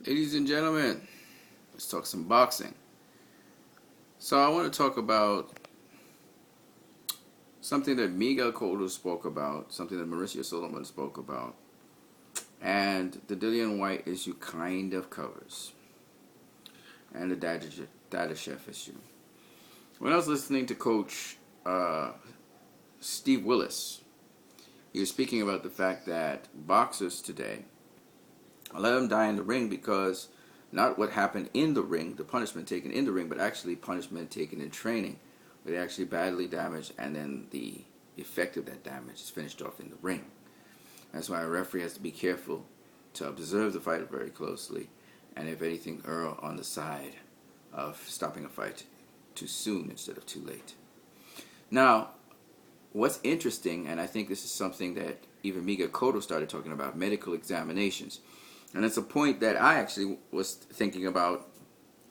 Ladies and gentlemen, let's talk some boxing. So I want to talk about something that Miguel Cotto spoke about, something that Mauricio Solomon spoke about, and the Dillian White issue kind of covers, and the Data Chef issue. When I was listening to Coach Steve Willis, he was speaking about the fact that boxers today, a lot of them die in the ring because not what happened in the ring, the punishment taken in the ring, but actually punishment taken in training, where they actually badly damaged, and then the effect of that damage is finished off in the ring. That's why a referee has to be careful to observe the fighter very closely, and if anything, err on the side of stopping a fight too soon instead of too late. Now, what's interesting, and I think this is something that even Miguel Cotto started talking about, medical examinations. And it's a point that I actually was thinking about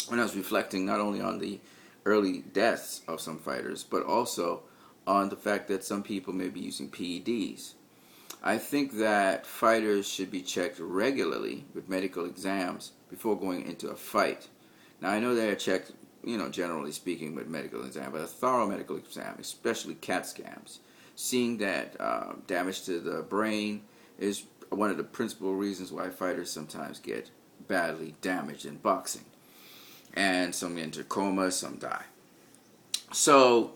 when I was reflecting not only on the early deaths of some fighters, but also on the fact that some people may be using PEDs. I think that fighters should be checked regularly with medical exams before going into a fight. Now, I know they are checked, generally speaking, with medical exam, but a thorough medical exam, especially CAT scans, seeing that damage to the brain is one of the principal reasons why fighters sometimes get badly damaged in boxing. And some enter coma, some die. So,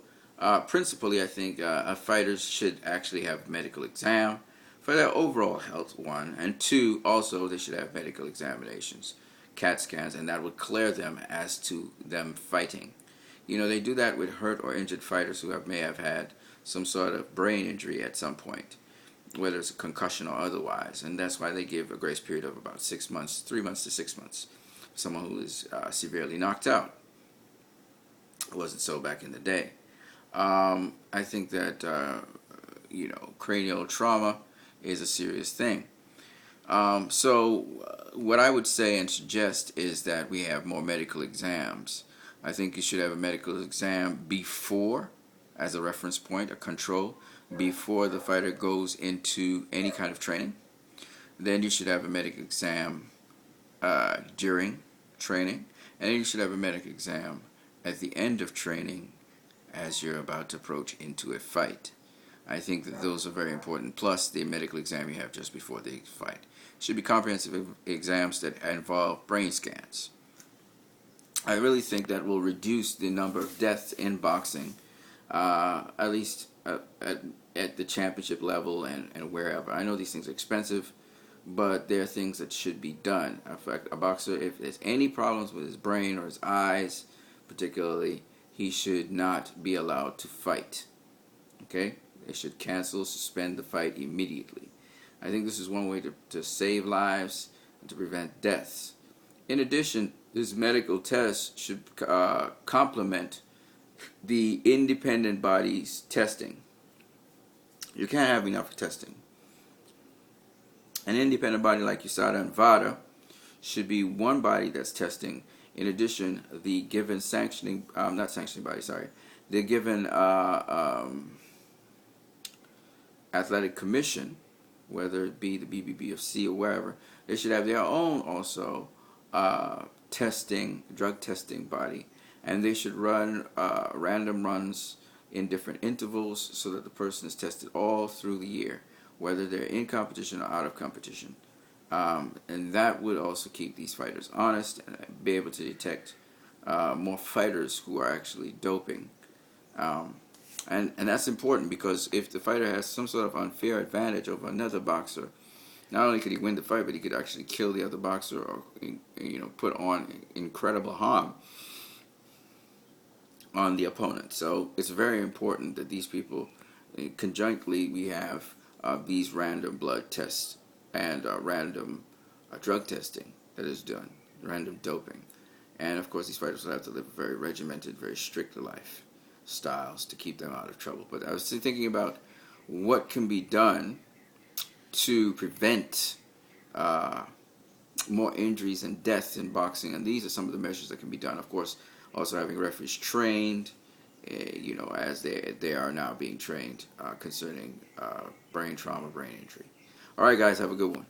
principally, I think fighters should actually have medical exam for their overall health, one. And two, also, they should have medical examinations, CAT scans, and that would clear them as to them fighting. They do that with hurt or injured fighters who may have had some sort of brain injury at some point, whether it's a concussion or otherwise, and that's why they give a grace period of about 6 months, 3 months to 6 months, for someone who is severely knocked out. It wasn't so back in the day. I think that cranial trauma is a serious thing. So what I would say and suggest is that we have more medical exams. I think you should have a medical exam before, as a reference point, a control, before the fighter goes into any kind of training. Then you should have a medical exam during training, and then you should have a medical exam at the end of training as you're about to approach into a fight. I think that those are very important, plus the medical exam you have just before the fight. Should be comprehensive exams that involve brain scans. I really think that will reduce the number of deaths in boxing, at least at the championship level and wherever. I know these things are expensive, but there are things that should be done. In fact, a boxer, if there's any problems with his brain or his eyes, particularly, he should not be allowed to fight. Okay? They should cancel, suspend the fight immediately. I think this is one way to save lives and to prevent deaths. In addition, this medical test should complement the independent body's testing. You can't have enough testing. An independent body like USADA and VADA should be one body that's testing. In addition, the given sanctioning, the given athletic commission, whether it be the BBBFC or wherever, they should have their own also drug testing body, and they should run random runs in different intervals so that the person is tested all through the year, whether they're in competition or out of competition. And that would also keep these fighters honest and be able to detect more fighters who are actually doping. And that's important, because if the fighter has some sort of unfair advantage over another boxer, not only could he win the fight, but he could actually kill the other boxer or put on incredible harm on the opponent. So it's very important that these people, conjunctly, we have these random blood tests and random drug testing that is done, random doping. And of course, these fighters will have to live a very regimented, very strict lifestyles to keep them out of trouble. But I was thinking about what can be done to prevent more injuries and deaths in boxing, and these are some of the measures that can be done. Of course, also having referees trained, as they are now being trained concerning brain trauma, brain injury. All right, guys, have a good one.